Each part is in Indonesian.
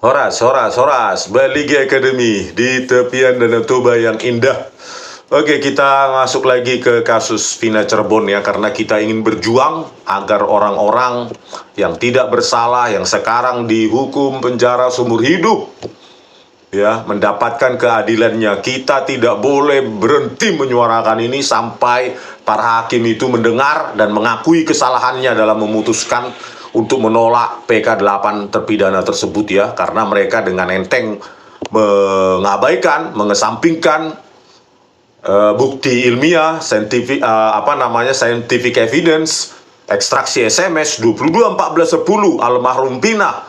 Horas, horas, horas, Baligi Academy di tepian Danau Toba yang indah. Oke, kita masuk lagi ke kasus Vina Cirebon ya, karena kita ingin berjuang agar orang-orang yang tidak bersalah, yang sekarang dihukum penjara seumur hidup, ya, mendapatkan keadilannya. Kita tidak boleh berhenti menyuarakan ini sampai para hakim itu mendengar dan mengakui kesalahannya dalam memutuskan untuk menolak PK8 terpidana tersebut ya, karena mereka dengan enteng mengabaikan, mengesampingkan bukti ilmiah, scientific evidence, ekstraksi SMS 22-14-10 almarhum Vina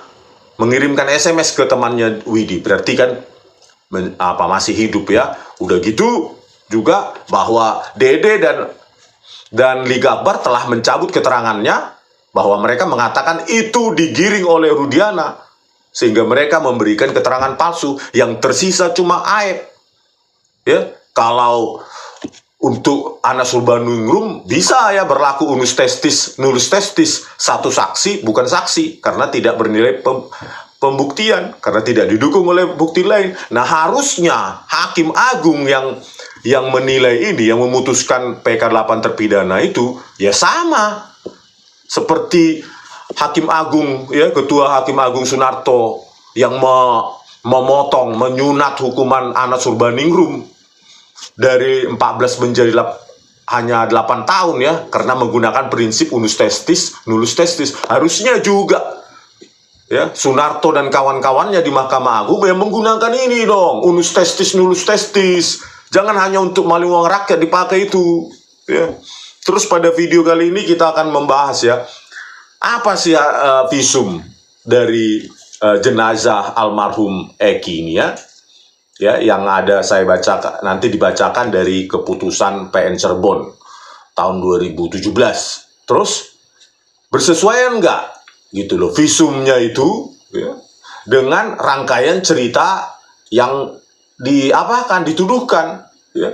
mengirimkan SMS ke temannya Widi, berarti kan masih hidup ya. Udah gitu juga bahwa Dede dan Liga Akbar telah mencabut keterangannya bahwa mereka mengatakan itu digiring oleh Rudiana, sehingga mereka memberikan keterangan palsu. Yang tersisa cuma Aep. Ya, kalau untuk Anas Urbaningrum bisa ya berlaku unus testis, nullus testis, satu saksi bukan saksi karena tidak bernilai pembuktian, karena tidak didukung oleh bukti lain. Nah, harusnya Hakim Agung yang menilai ini, yang memutuskan PK8 terpidana itu ya sama seperti Hakim Agung ya, Ketua Hakim Agung Sunarto yang memotong, menyunat hukuman Anas Urbaningrum dari 14 menjadi hanya 8 tahun ya, karena menggunakan prinsip unus testis, nullus testis. Harusnya juga ya Sunarto dan kawan-kawannya di Mahkamah Agung yang menggunakan ini dong, unus testis, nullus testis. Jangan hanya untuk maling uang rakyat dipakai itu ya. Terus pada video kali ini kita akan membahas ya, apa sih visum dari jenazah almarhum Eki ini ya, yang ada saya baca nanti dibacakan dari keputusan PN Cirebon tahun 2017. Terus bersesuaian nggak gitu loh visumnya itu ya, dengan rangkaian cerita yang dituduhkan ya.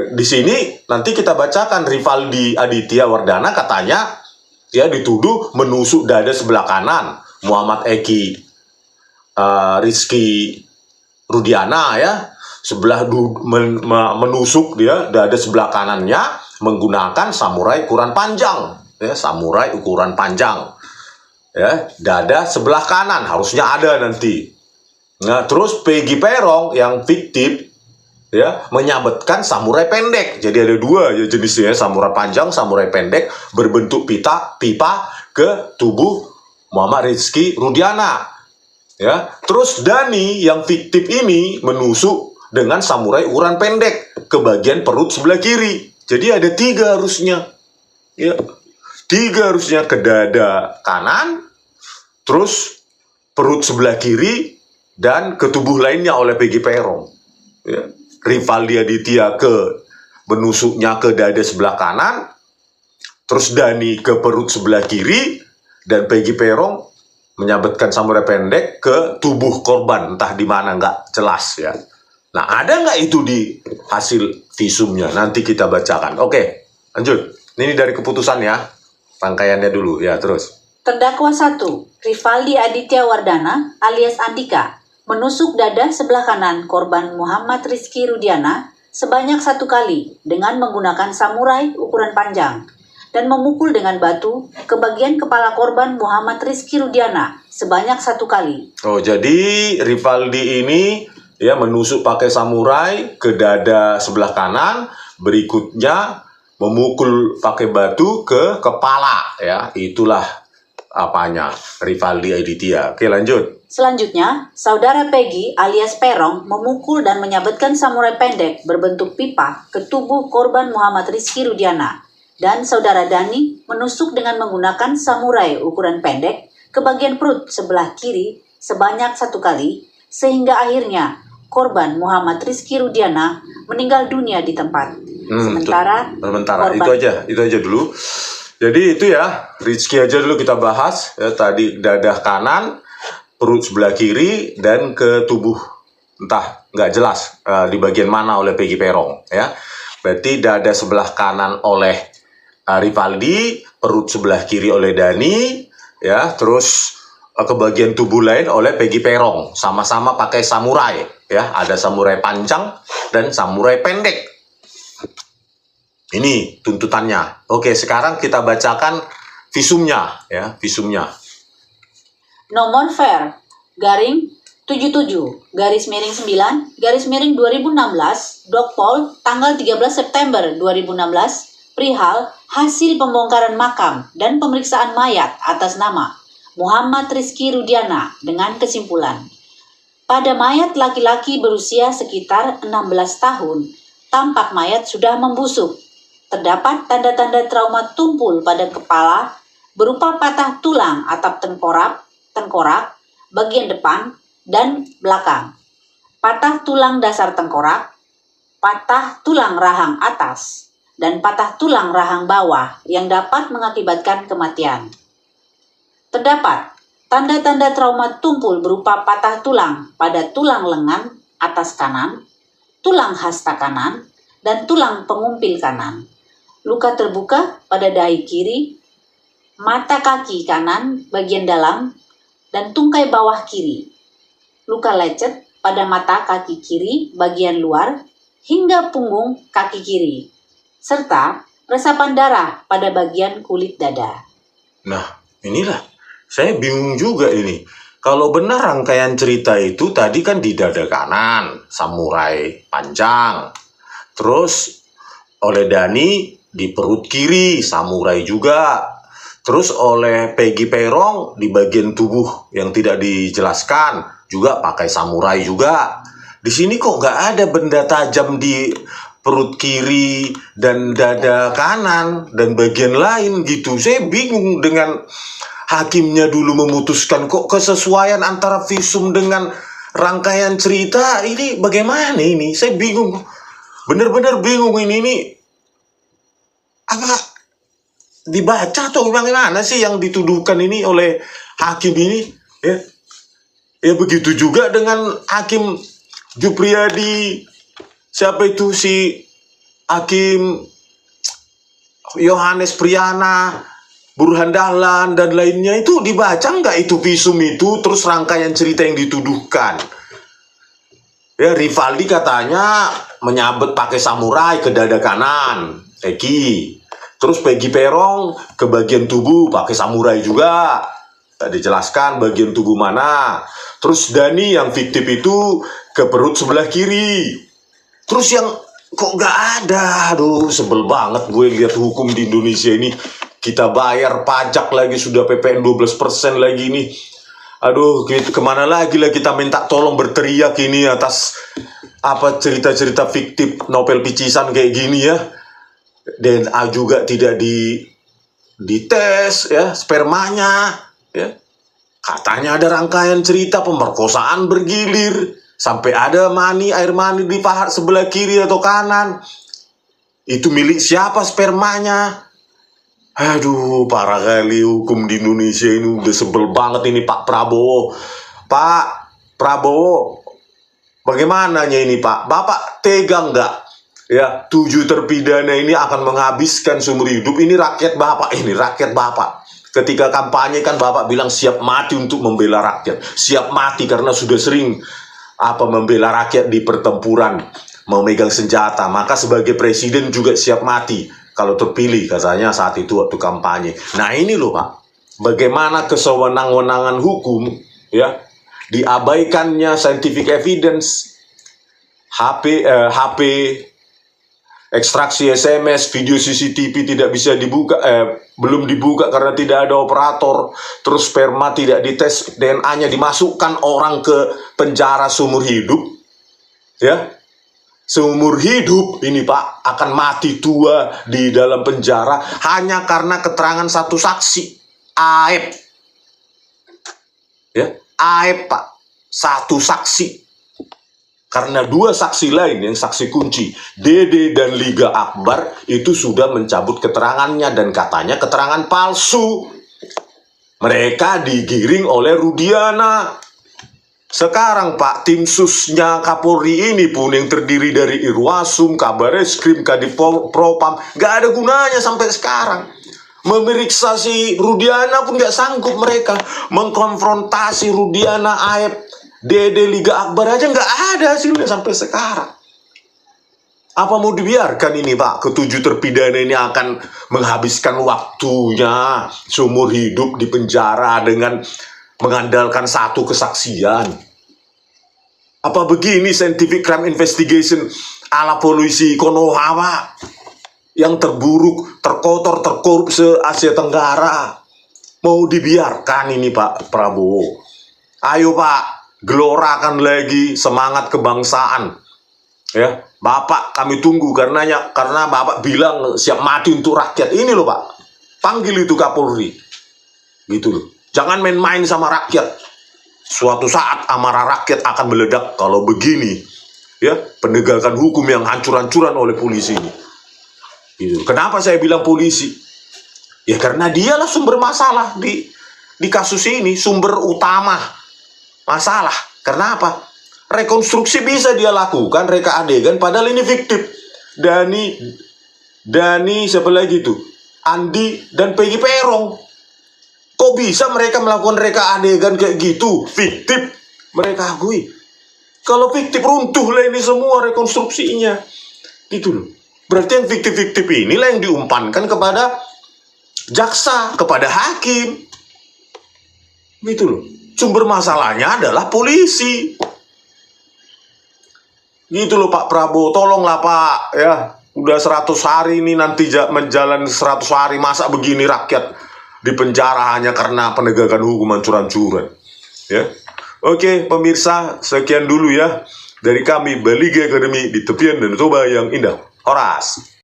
Di sini nanti kita bacakan Rivaldi Aditya Wardana katanya ya dituduh menusuk dada sebelah kanan Muhammad Eki Rizky Rudiana ya, menusuk dia dada sebelah kanannya menggunakan samurai ukuran panjang ya, samurai ukuran panjang ya, dada sebelah kanan harusnya ada nanti. Nah, terus Peggy Perong yang fiktif ya menyabetkan samurai pendek. Jadi ada dua ya jenisnya, samurai panjang, samurai pendek, berbentuk pipa ke tubuh Muhammad Rizky Rudiana ya. Terus Dani yang fiktif ini menusuk dengan samurai ukuran pendek ke bagian perut sebelah kiri. Jadi ada 3 harusnya ya, 3 harusnya, ke dada kanan, terus perut sebelah kiri, dan ke tubuh lainnya oleh Peggy Perong ya. Rivaldi Aditya menusuknya ke dada sebelah kanan, terus Dani ke perut sebelah kiri, dan Peggy Perong menyabetkan samurai pendek ke tubuh korban, entah di mana nggak jelas ya. Nah, ada nggak itu di hasil visumnya? Nanti kita bacakan. Oke, lanjut. Ini dari keputusan ya, rangkaiannya dulu ya. Terus terdakwa 1, Rivaldi Aditya Wardana alias Andika, menusuk dada sebelah kanan korban Muhammad Rizky Rudiana sebanyak 1 kali dengan menggunakan samurai ukuran panjang, dan memukul dengan batu ke bagian kepala korban Muhammad Rizky Rudiana sebanyak 1 kali. Oh, jadi Rivaldi ini ya menusuk pakai samurai ke dada sebelah kanan, berikutnya memukul pakai batu ke kepala ya. Itulah apanya Rivaldi Aditya. Oke, lanjut. Selanjutnya, saudara Peggy alias Perong memukul dan menyabetkan samurai pendek berbentuk pipa ke tubuh korban Muhammad Rizky Rudiana, dan saudara Dani menusuk dengan menggunakan samurai ukuran pendek ke bagian perut sebelah kiri sebanyak 1 kali, sehingga akhirnya korban Muhammad Rizky Rudiana meninggal dunia di tempat. Sementara korban... itu aja dulu. Jadi itu ya, Rizky aja dulu kita bahas ya, tadi dada kanan, perut sebelah kiri, dan ke tubuh entah nggak jelas di bagian mana oleh Peggy Perong ya. Berarti dada sebelah kanan oleh Rivaldi, perut sebelah kiri oleh Dani ya, terus ke bagian tubuh lain oleh Peggy Peron. Sama-sama pakai samurai, ya. Ada samurai panjang dan samurai pendek. Ini tuntutannya. Oke, sekarang kita bacakan visumnya, ya, visumnya. Nomor Ver garing 77 garis miring 9 garis miring 2016 Dokpol tanggal 13 September 2016 perihal hasil pembongkaran makam dan pemeriksaan mayat atas nama Muhammad Rizky Rudiana dengan kesimpulan pada mayat laki-laki berusia sekitar 16 tahun tampak mayat sudah membusuk. Terdapat tanda-tanda trauma tumpul pada kepala berupa patah tulang atap tengkorak, bagian depan, dan belakang. Patah tulang dasar tengkorak, patah tulang rahang atas, dan patah tulang rahang bawah yang dapat mengakibatkan kematian. Terdapat tanda-tanda trauma tumpul berupa patah tulang pada tulang lengan atas kanan, tulang hasta kanan, dan tulang pengumpil kanan. Luka terbuka pada dahi kiri, mata kaki kanan bagian dalam, dan tungkai bawah kiri. Luka lecet pada mata kaki kiri bagian luar hingga punggung kaki kiri, serta resapan darah pada bagian kulit dada. Nah, inilah. Saya bingung juga ini. Kalau benar rangkaian cerita itu tadi kan di dada kanan, samurai panjang. Terus oleh Dani di perut kiri, samurai juga. Terus oleh Peggy Peron di bagian tubuh yang tidak dijelaskan, juga pakai samurai juga. Di sini kok nggak ada benda tajam di perut kiri dan dada kanan dan bagian lain gitu. Saya bingung dengan hakimnya dulu memutuskan kok kesesuaian antara visum dengan rangkaian cerita ini bagaimana ini? Saya bingung. Benar-benar bingung ini apa dibaca atau bagaimana sih yang dituduhkan ini oleh hakim ini, ya? Ya begitu juga dengan hakim Jupriyadi, siapa itu si hakim Yohanes Priyana, Burhan Dahlan dan lainnya, itu dibaca nggak itu visum itu terus rangkaian cerita yang dituduhkan? Ya, Rivaldi katanya menyabet pakai samurai ke dada kanan, Eki. Terus Peggy Peron ke bagian tubuh pakai samurai juga. Tak dijelaskan bagian tubuh mana. Terus Dani yang fiktif itu ke perut sebelah kiri. Terus yang kok nggak ada? Aduh, sebel banget gue lihat hukum di Indonesia ini. Kita bayar pajak lagi, sudah PPN 12% lagi nih. Aduh, kemana lagi lah kita minta tolong berteriak ini atas apa cerita-cerita fiktif novel picisan kayak gini ya. DNA juga tidak dites ya, spermanya ya. Katanya ada rangkaian cerita pemerkosaan bergilir sampai ada air mani di paha sebelah kiri atau kanan. Itu milik siapa spermanya? Aduh, parah kali hukum di Indonesia ini, udah sebel banget ini Pak Prabowo. Pak Prabowo, bagaimananya ini Pak? Bapak tega nggak? Ya, 7 terpidana ini akan menghabiskan seumur hidup. Ini rakyat Bapak, Ketika kampanye kan Bapak bilang siap mati untuk membela rakyat. Siap mati karena sudah sering membela rakyat di pertempuran, memegang senjata. Maka sebagai presiden juga siap mati kalau terpilih katanya saat itu waktu kampanye. Nah ini loh Pak, bagaimana kesewenang-wenangan hukum ya, diabaikannya scientific evidence, HP, ekstraksi SMS, video CCTV tidak bisa dibuka, belum dibuka karena tidak ada operator. Terus sperma tidak dites, DNA-nya dimasukkan, orang ke penjara seumur hidup. Ya, seumur hidup ini Pak akan mati tua di dalam penjara hanya karena keterangan satu saksi. Aib. Ya, aib Pak. Satu saksi. Karena 2 saksi lain yang saksi kunci, Dede dan Liga Akbar, itu sudah mencabut keterangannya dan katanya keterangan palsu. Mereka digiring oleh Rudiana. Sekarang Pak, tim susnya Kapolri ini pun yang terdiri dari Irwasum, Kabareskrim, Kadif Propam, gak ada gunanya sampai sekarang. Memeriksa si Rudiana pun nggak sanggup mereka. Mengkonfrontasi Rudiana, Aep, Dede, Liga Akbar aja nggak ada hasilnya sampai sekarang. Apa mau dibiarkan ini Pak, ketujuh terpidana ini akan menghabiskan waktunya seumur hidup di penjara dengan mengandalkan satu kesaksian? Apa begini scientific crime investigation ala polisi Konoha Pak? Yang terburuk, terkotor, terkorup se-Asia Tenggara. Mau dibiarkan ini Pak Prabowo? Ayo Pak, gelorakan lagi semangat kebangsaan. Ya, Bapak kami tunggu karena Bapak bilang siap mati untuk rakyat. Ini loh Pak, panggil itu Kapolri, gitu loh. Jangan main-main sama rakyat. Suatu saat amarah rakyat akan meledak kalau begini. Ya, penegakan hukum yang hancur-hancuran oleh polisi ini. Gitu. Kenapa saya bilang polisi? Ya karena dialah sumber masalah di kasus ini, sumber utama masalah. Kenapa? Rekonstruksi bisa dia lakukan, reka adegan, padahal ini fiktif. Dani siapa lagi tuh? Andi dan Peggy Perong. Kok bisa mereka melakukan reka adegan kayak gitu? Fiktif. Mereka akui. Kalau fiktif runtuh lah ini semua rekonstruksinya. Gitu loh. Berarti yang fiktif-fiktif inilah yang diumpankan kepada jaksa, kepada hakim. Gitu loh. Sumber masalahnya adalah polisi. Gitu loh Pak Prabowo, tolonglah Pak ya. Udah 100 hari ini nanti menjalani 100 hari, masa begini rakyat di penjara hanya karena penegakan hukum hancur-hancuran. Ya. Oke, pemirsa, sekian dulu ya dari kami Baliga Academy di tepian dan Toba yang indah. Horas.